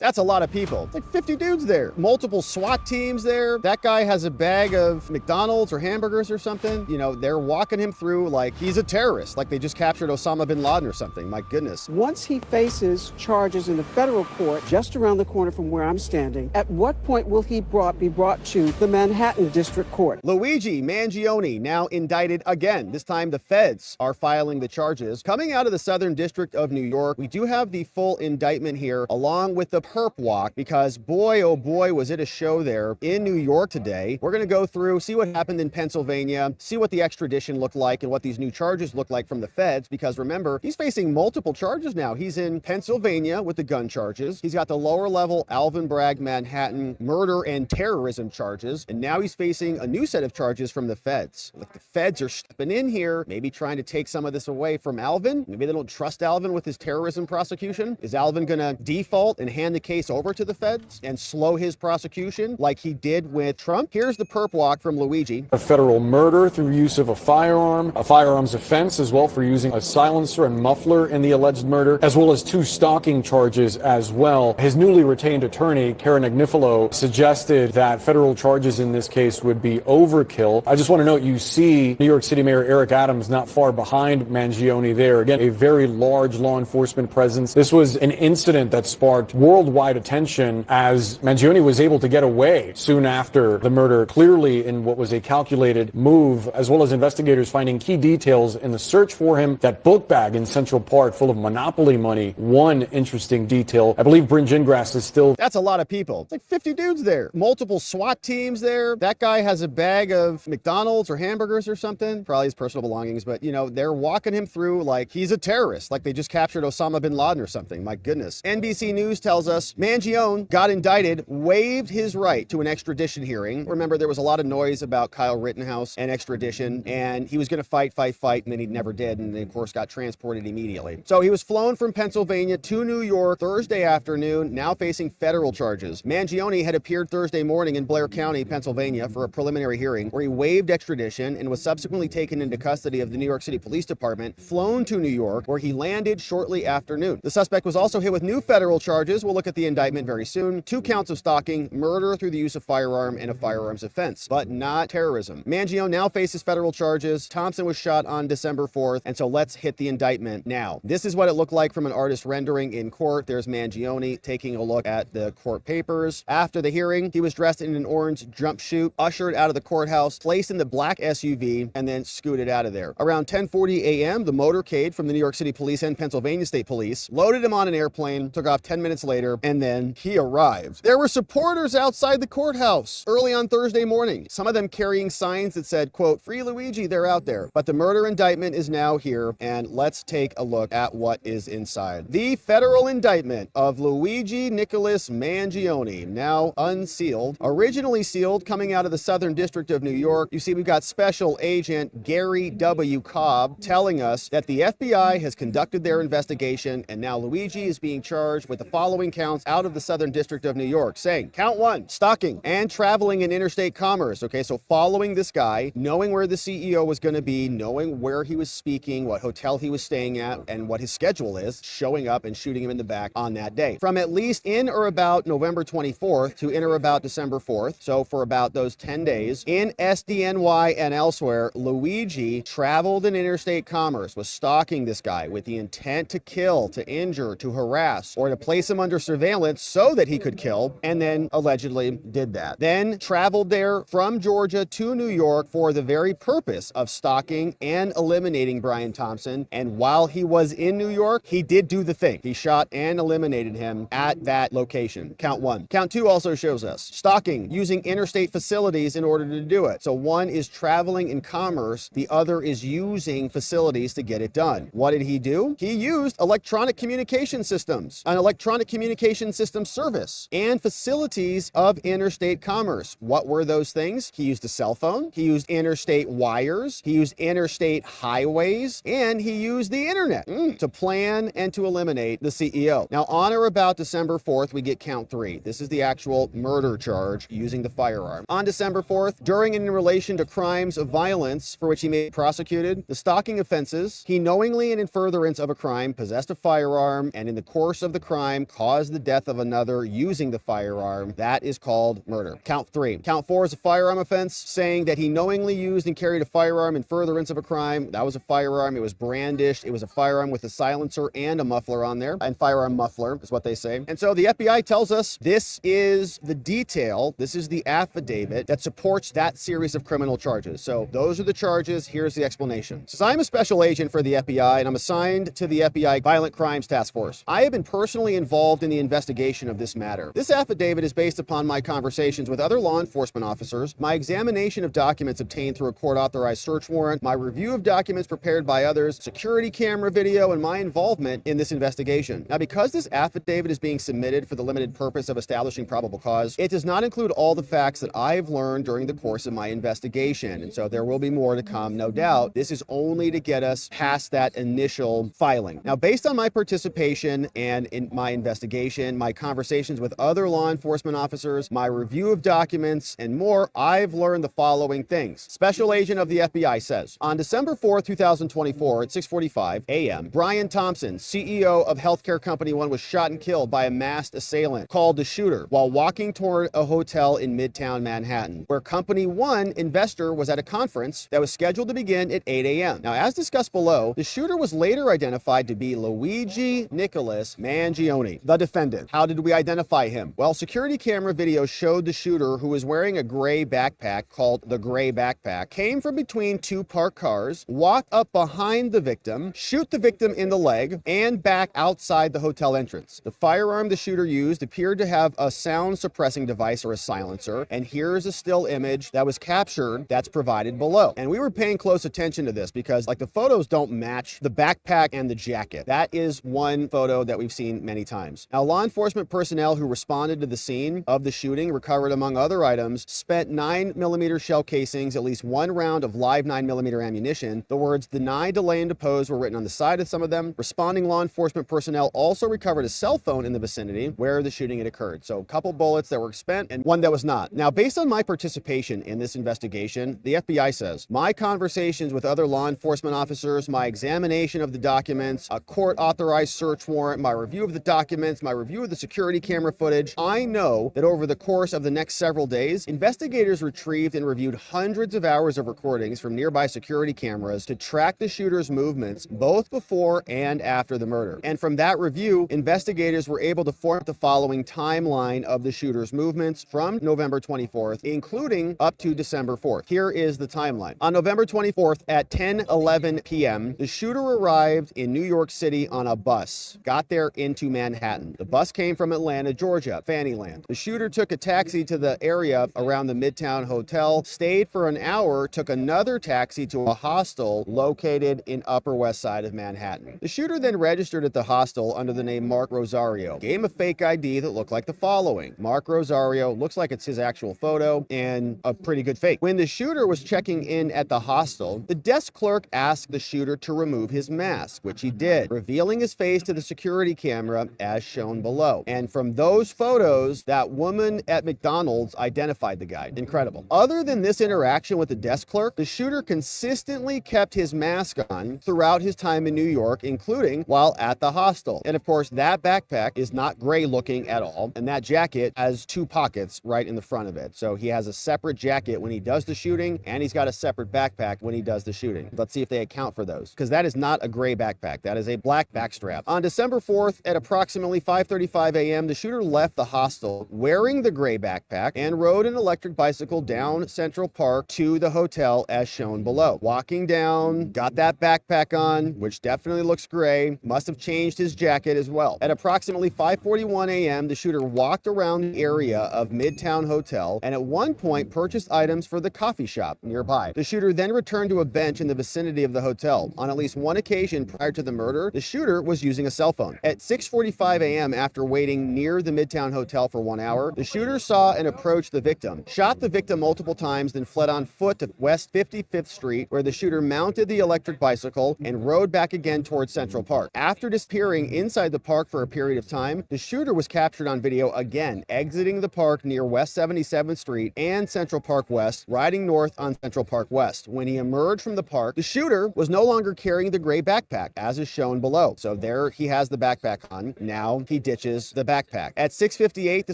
That's a lot of people. It's like 50 dudes there. Multiple SWAT teams there. That guy has a bag of McDonald's or hamburgers or something. You know, they're walking him through like he's a terrorist, like they just captured Osama bin Laden or something. My goodness. Once he faces charges in the federal court just around the corner from where I'm standing, at what point will he be brought to the Manhattan District Court? Luigi Mangione now indicted again. This time the feds are filing the charges. Coming out of the Southern District of New York, we do have the full indictment here along with the PERP walk because boy, oh boy, was it a show there in New York today. We're going to go through, see what happened in Pennsylvania, see what the extradition looked like and what these new charges look like from the feds because remember, he's facing multiple charges now. He's in Pennsylvania with the gun charges. He's got the lower level Alvin Bragg Manhattan murder and terrorism charges. And now he's facing a new set of charges from the feds. Like the feds are stepping in here, maybe trying to take some of this away from Alvin. Maybe they don't trust Alvin with his terrorism prosecution. Is Alvin going to default and hand the case over to the feds and slow his prosecution like he did with Trump? Here's the perp walk from Luigi. A federal murder through use of a firearms offense as well for using a silencer and muffler in the alleged murder, as well as 2 stalking charges as well. His newly retained attorney, Karen Agnifilo, suggested that federal charges in this case would be overkill. I just want to note, you see New York City Mayor Eric Adams not far behind Mangione there. Again, a very large law enforcement presence. This was an incident that sparked worldwide attention as Mangione was able to get away soon after the murder, clearly in what was a calculated move, as well as investigators finding key details in the search for him. That book bag in Central Park full of Monopoly money. One interesting detail. I believe Bryn Gingras is still... That's a lot of people. It's like 50 dudes there. Multiple SWAT teams there. That guy has a bag of McDonald's or hamburgers or something. Probably his personal belongings, but you know, they're walking him through like he's a terrorist, like they just captured Osama bin Laden or something. My goodness. NBC News tells us Mangione got indicted, waived his right to an extradition hearing. Remember, there was a lot of noise about Kyle Rittenhouse and extradition, and he was going to fight, and then he never did, and then of course got transported immediately. So he was flown from Pennsylvania to New York Thursday afternoon, now facing federal charges. Mangione had appeared Thursday morning in Blair County, Pennsylvania for a preliminary hearing where he waived extradition and was subsequently taken into custody of the New York City Police Department, flown to New York, where he landed shortly after noon. The suspect was also hit with new federal charges. We'll look at the indictment very soon. 2 counts of stalking, murder through the use of firearm, and a firearms offense, but not terrorism. Mangione now faces federal charges. Thompson was shot on December 4th, and so let's hit the indictment now. This is what it looked like from an artist rendering in court. There's Mangione taking a look at the court papers. After the hearing, he was dressed in an orange jumpsuit, ushered out of the courthouse, placed in the black SUV, and then scooted out of there. Around 10:40 a.m., the motorcade from the New York City Police and Pennsylvania State Police loaded him on an airplane, took off 10 minutes later, and then he arrived. There were supporters outside the courthouse early on Thursday morning, some of them carrying signs that said, quote, "Free Luigi," they're out there. But the murder indictment is now here, and let's take a look at what is inside. The federal indictment of Luigi Nicholas Mangione, now unsealed, originally sealed, coming out of the Southern District of New York. You see, we've got Special Agent Gary W. Cobb telling us that the FBI has conducted their investigation, and now Luigi is being charged with the following counts out of the Southern District of New York, saying, count 1, stalking and traveling in interstate commerce. Okay, so following this guy, knowing where the CEO was going to be, knowing where he was speaking, what hotel he was staying at, and what his schedule is, showing up and shooting him in the back on that day. From at least in or about November 24th to in or about December 4th, so for about those 10 days, in SDNY and elsewhere, Luigi traveled in interstate commerce, was stalking this guy with the intent to kill, to injure, to harass, or to place him under surveillance so that he could kill, and then allegedly did that. Then traveled there from Georgia to New York for the very purpose of stalking and eliminating Brian Thompson. And while he was in New York, he did do the thing. He shot and eliminated him at that location. Count 1. Count 2 also shows us stalking, using interstate facilities in order to do it. So one is traveling in commerce, the other is using facilities to get it done. What did he do? He used electronic communication systems, an electronic communication system service, and facilities of interstate commerce. What were those things? He used a cell phone, he used interstate wires, he used interstate highways, and he used the internet to plan and to eliminate the CEO. Now, on or about December 4th, we get count 3. This is the actual murder charge using the firearm. On December 4th, during and in relation to crimes of violence for which he may be prosecuted, the stalking offenses, he knowingly and in furtherance of a crime possessed a firearm and in the course of the crime caused the death of another using the firearm, that is called murder. Count 3. Count 4 is a firearm offense, saying that he knowingly used and carried a firearm in furtherance of a crime. That was a firearm. It was brandished. It was a firearm with a silencer and a muffler on there. And firearm muffler is what they say. And so the FBI tells us this is the detail, this is the affidavit that supports that series of criminal charges. So those are the charges. Here's the explanation. Since I'm a special agent for the FBI and I'm assigned to the FBI Violent Crimes Task Force, I have been personally involved in the investigation of this matter. This affidavit is based upon my conversations with other law enforcement officers, my examination of documents obtained through a court-authorized search warrant, my review of documents prepared by others, security camera video, and my involvement in this investigation. Now, because this affidavit is being submitted for the limited purpose of establishing probable cause, it does not include all the facts that I've learned during the course of my investigation. And so there will be more to come, no doubt. This is only to get us past that initial filing. Now, based on my participation and in my investigation, my conversations with other law enforcement officers, my review of documents, and more, I've learned the following things. Special Agent of the FBI says, on December 4th, 2024 at 6:45 a.m., Brian Thompson, CEO of Healthcare Company 1, was shot and killed by a masked assailant called the Shooter while walking toward a hotel in Midtown Manhattan, where Company 1 investor was at a conference that was scheduled to begin at 8 a.m. Now, as discussed below, the shooter was later identified to be Luigi Mangione, the defendant. How did we identify him? Well, security camera video showed the shooter, who was wearing a gray backpack called the Gray Backpack, came from between two parked cars, walk up behind the victim, shoot the victim in the leg, and back outside the hotel entrance. The firearm the shooter used appeared to have a sound suppressing device or a silencer, and here's a still image that was captured that's provided below. And we were paying close attention to this because the photos don't match the backpack and the jacket. That is one photo that we've seen many times. Now, law enforcement personnel who responded to the scene of the shooting recovered, among other items, spent 9mm shell casings, at least one round of live 9mm ammunition. The words "deny, delay, and depose" were written on the side of some of them. Responding law enforcement personnel also recovered a cell phone in the vicinity where the shooting had occurred. So a couple bullets that were spent and one that was not. Now, based on my participation in this investigation, the FBI says, my conversations with other law enforcement officers, my examination of the documents, a court-authorized search warrant, my review of the documents, my review of the security camera footage, I know that over the course of the next several days, investigators retrieved and reviewed hundreds of hours of recordings from nearby security cameras to track the shooter's movements both before and after the murder. And from that review, investigators were able to form the following timeline of the shooter's movements from November 24th, including up to December 4th. Here is the timeline. On November 24th at 10:11 p.m., the shooter arrived in New York City on a bus, got there into Manhattan. The bus came from Atlanta, Georgia, Fannyland. The shooter took a taxi to the area around the Midtown Hotel, stayed for an hour, took another taxi to a hostel located in Upper West Side of Manhattan. The shooter then registered at the hostel under the name Mark Rosario, gave him a fake ID that looked like the following. Mark Rosario, looks like it's his actual photo, and a pretty good fake. When the shooter was checking in at the hostel, the desk clerk asked the shooter to remove his mask, which he did, revealing his face to the security camera as shown below. And from those photos, that woman at McDonald's identified the guy. Incredible. Other than this interaction with the desk clerk, the shooter consistently kept his mask on throughout his time in New York, including while at the hostel. And of course, that backpack is not gray looking at all, and that jacket has two pockets right in the front of it. So he has a separate jacket when he does the shooting, and he's got a separate backpack when he does the shooting. Let's see if they account for those, because that is not a gray backpack. That is a black backstrap. On December 4th at approximately 5:35 a.m., the shooter left the hostel wearing the gray backpack and rode an electric bicycle down Central Park to the hotel as shown below. Walking down, got that backpack on, which definitely looks gray, must have changed his jacket as well. At approximately 5:41 a.m., the shooter walked around the area of Midtown Hotel and at one point purchased items for the coffee shop nearby. The shooter then returned to a bench in the vicinity of the hotel. On at least one occasion prior to the murder, the shooter was using a cell phone. At 6:45 a.m., after waiting near the Midtown Hotel for 1 hour, the shooter saw and approached the victim, shot the victim multiple times, then fled on foot to West 55th Street, where the shooter mounted the electric bicycle and rode back again towards Central Park. After disappearing inside the park for a period of time, the shooter was captured on video again, exiting the park near West 77th Street and Central Park West, riding north on Central Park West. When he emerged from the park, the shooter was no longer carrying the gray backpack, as is shown below. So there he has the backpack on. Now he ditches the backpack. At 6:58, the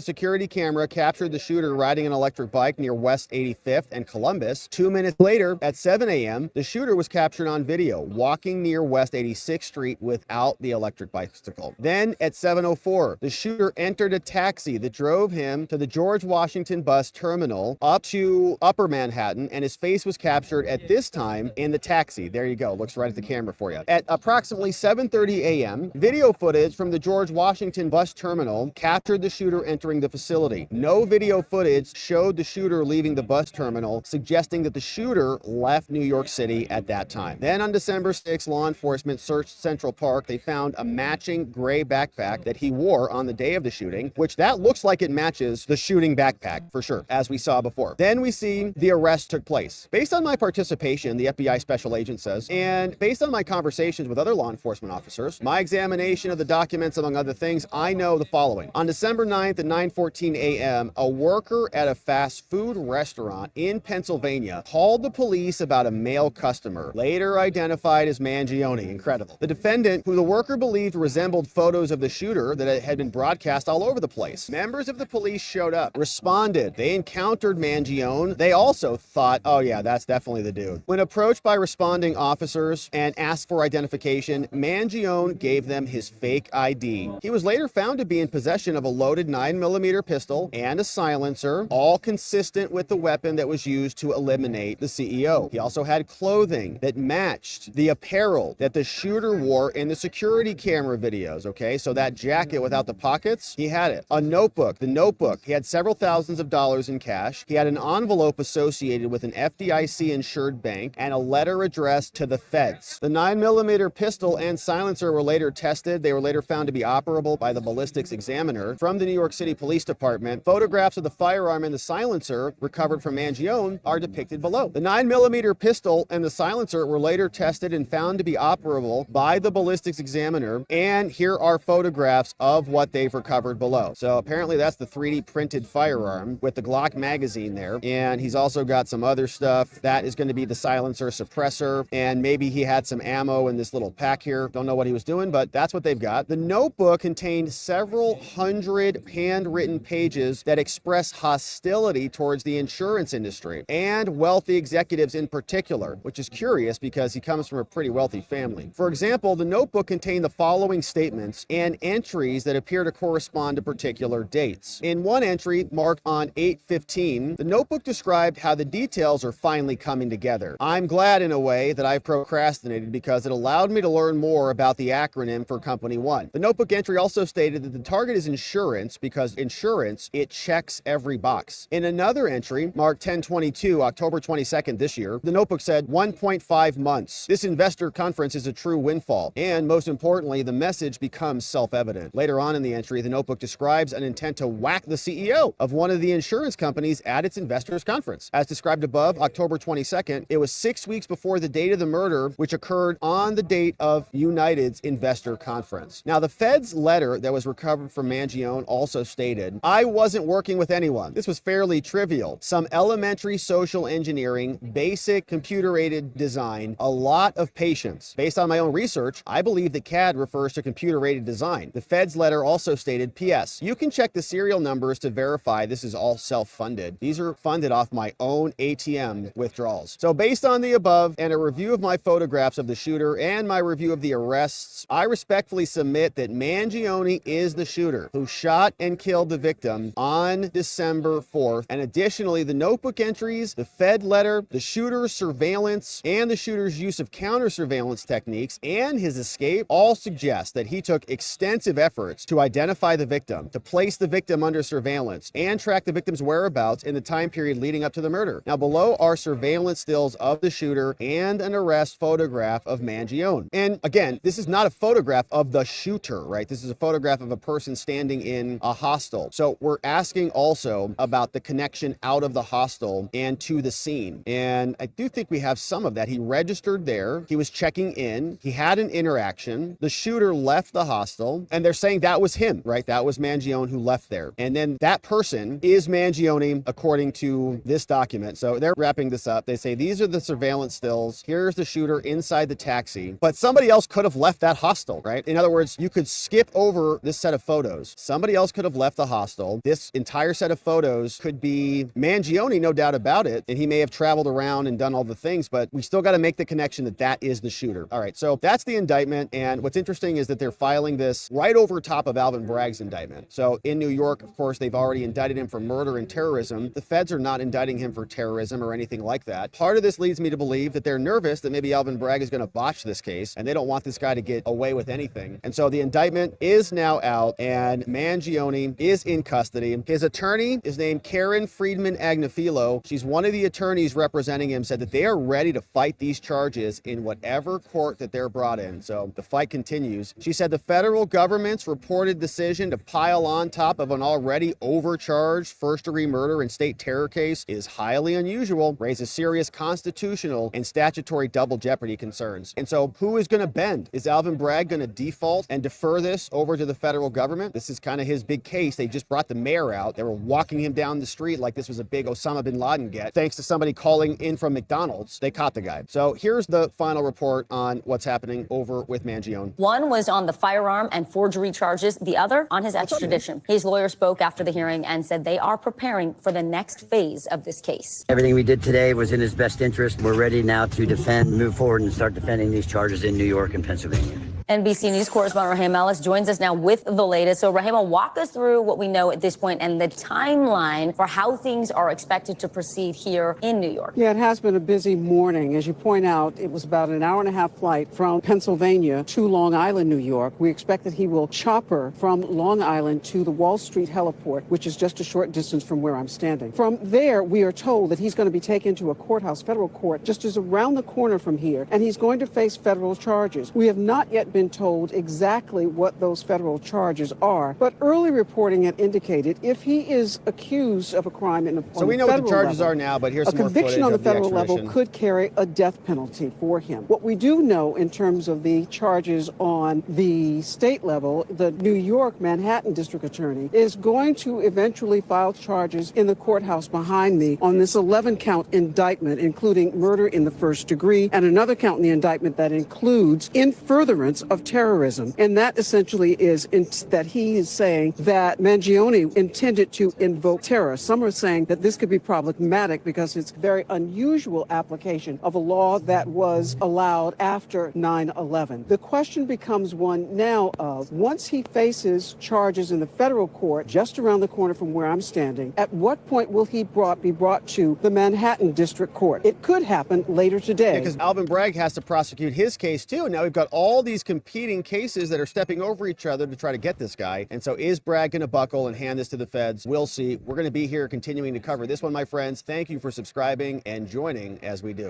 security camera captured the shooter riding an electric bike near West 85th and Columbus. 2 minutes later, at 7 a.m., the shooter was captured on video walking near West 86th Street without the electric bicycle. Then at 7:04, the shooter entered a taxi that drove him to the George Washington bus terminal up to Upper Manhattan, and his face was captured at this time in the taxi. There you go. Looks right at the camera for you. At approximately 7:30 a.m., video footage from the George Washington bus terminal captured the shooter entering the facility. No video footage showed the shooter leaving the bus terminal, suggesting that the shooter left New York City at that time. Then on December 6, law enforcement searched Central Park. They found a matching gray backpack that he wore on the day of the shooting, which that looks like it matches the shooting backpack for sure, as we saw before. Then we see the arrest took place. Based on my participation, the FBI special agent says, and based on my conversations with other law enforcement officers, my examination of the documents, among other things, I know the following. On December 9th at 9:14 a.m., a worker at a fast food restaurant in Pennsylvania called the police about a male customer, later identified as Mangione. Incredible. The defendant, who the worker believed resembled photos of the shooter that had been broadcast all over the place. Members of the police showed up, responded. They encountered Mangione. They also thought, oh yeah, that's definitely the dude. When approached by responding officers and asked for identification, Mangione gave them his fake ID. He was later found to be in possession of a loaded 9mm pistol and a silencer, all consistent with the weapon that was used to eliminate the CEO. He also had clothing that matched the apparel that the shooter wore in the security camera videos, okay? So that jacket without the pockets, he had it. A notebook, the notebook, he had several thousands of dollars in cash. He had an envelope associated with an FDIC-insured bank and a letter addressed to the feds. The 9mm pistol and silencer were later tested. They were later found to be operable by the ballistics examiner from the New York City Police Department. Photographs of the firearm and the silencer recovered from Mangione are depicted below. The 9mm pistol and the silencer were later tested and found to be operable by the ballistics examiner, and here are photographs of what they've recovered below. So apparently that's the 3D printed firearm with the Glock magazine there, and he's also got some other stuff. That is going to be the silencer suppressor, and maybe he had some ammo in this little pack here. Don't know what he was doing, but that's what they've got. The notebook contained several hundred handwritten pages that express hostility towards the insurance industry and wealthy executives in particular, which is curious because he comes from a pretty wealthy family. For example, the notebook contained the following statements and entries that appear to correspond to particular dates. In one entry marked on 8/15, the notebook described how the details are finally coming together. I'm glad in a way that I've procrastinated because it allowed me to learn more about the acronym for Company One. The notebook entry also stated that the target is insurance because insurance, it checks every box. In another entry marked 10/22, October 22nd this year, the notebook said 1.5 months. This investor conference is a true windfall. And most importantly, the message becomes self-evident. Later on in the entry, the notebook describes an intent to whack the CEO of one of the insurance companies at its investors conference. As described above, October 22nd, it was 6 weeks before the date of the murder, which occurred on the date of United's investor conference. Now, the Fed's letter that was recovered from Mangione also stated, I wasn't working with anyone. This was fairly trivial. Some elementary social engineering, basic computer-aided design, a lot of patience. Based on my own research, I believe that CAD refers to computer-aided design. The Fed's letter also stated, P.S. You can check the serial numbers to verify this is all self-funded. These are funded off my own ATM withdrawals. So based on the above and a review of my photographs of the shooter and my review of the arrests, I respectfully submit that Mangione is the shooter who shot and killed the victim on December 4th. And additionally, the notebook entries, the Fed letter, the shooter's surveillance, and the shooter's use of counter-surveillance techniques and his escape all suggest that he took extensive efforts to identify the victim, to place the victim under surveillance, and track the victim's whereabouts in the time period leading up to the murder. Now, below are surveillance stills of the shooter and an arrest photograph of Mangione. And again, this is not a photograph of the shooter, right? This is a photograph of a person standing in a hostel. So we're asking also about the connection out of the hostel and to the scene. And I do think we have some of that. He registered there. He was checking in. He had an interaction. The shooter left the hostel, and they're saying that was him, right? That was Mangione who left there. And then that person is Mangione, according to this document. So they're wrapping this up. They say, these are the surveillance stills. Here's the shooter inside the taxi. But somebody else could have left that hostel, right? In other words, you could skip over over this set of photos. Somebody else could have left the hostel. This entire set of photos could be Mangione, no doubt about it, and he may have traveled around and done all the things, but we still got to make the connection that that is the shooter. All right, so that's the indictment, and what's interesting is that they're filing this right over top of Alvin Bragg's indictment. So in New York, of course, they've already indicted him for murder and terrorism. The feds are not indicting him for terrorism or anything like that. Part of this leads me to believe that they're nervous that maybe Alvin Bragg is going to botch this case, and they don't want this guy to get away with anything. And so the indictment is now out, and Mangione is in custody. His attorney is named Karen Friedman Agnifilo. She's one of the attorneys representing him, said that they are ready to fight these charges in whatever court that they're brought in. So the fight continues. She said the federal government's reported decision to pile on top of an already overcharged first-degree murder and state terror case is highly unusual, raises serious constitutional and statutory double jeopardy concerns. And so who is going to bend? Is Alvin Bragg going to default and defer this over to the federal government? This is kind of his big case. They just brought the mayor out. They were walking him down the street like this was a big Osama bin Laden get. Thanks to somebody calling in from McDonald's, they caught the guy. So here's the final report on what's happening over with Mangione. One was on the firearm and forgery charges, the other on his extradition. His lawyer spoke after the hearing and said they are preparing for the next phase of this case. Everything we did today was in his best interest. We're ready now to move forward and start defending these charges in New York and Pennsylvania. NBC News correspondent Rahim Ellis joins us now with the latest. So Rahima, walk us through what we know at this point and the timeline for how things are expected to proceed here in New York. Yeah, it has been a busy morning. As you point out, it was about an hour-and-a-half flight from Pennsylvania to Long Island, New York. We expect that he will chopper from Long Island to the Wall Street heliport, which is just a short distance from where I'm standing. From there, we are told that he's going to be taken to a courthouse, federal court, just as around the corner from here, and he's going to face federal charges. We have not yet been told exactly what those federal charges are, but early reporting had indicated if he is accused of a crime so we know what the charges are now, but here's some more footage. A conviction on the federal level could carry a death penalty for him. What we do know in terms of the charges on the state level, the New York Manhattan District Attorney is going to eventually file charges in the courthouse behind me on this 11-count indictment, including murder in the first degree and another count in the indictment that includes in furtherance of terrorism. And that essentially is that he is saying that Mangione intended to invoke terror. Some are saying that this could be problematic because it's a very unusual application of a law that was allowed after 9/11. The question becomes one now of, once he faces charges in the federal court just around the corner from where I'm standing, at what point will he be brought to the Manhattan District Court? It could happen later today. Because Alvin Bragg has to prosecute his case too. And now we've got all these competing cases that are stepping over each other to try to get this guy. And so is Bragg going to buckle and hand this to the feds? We'll see. We're going to be here continuing to cover this one, my friends. Thank you for subscribing and joining as we do.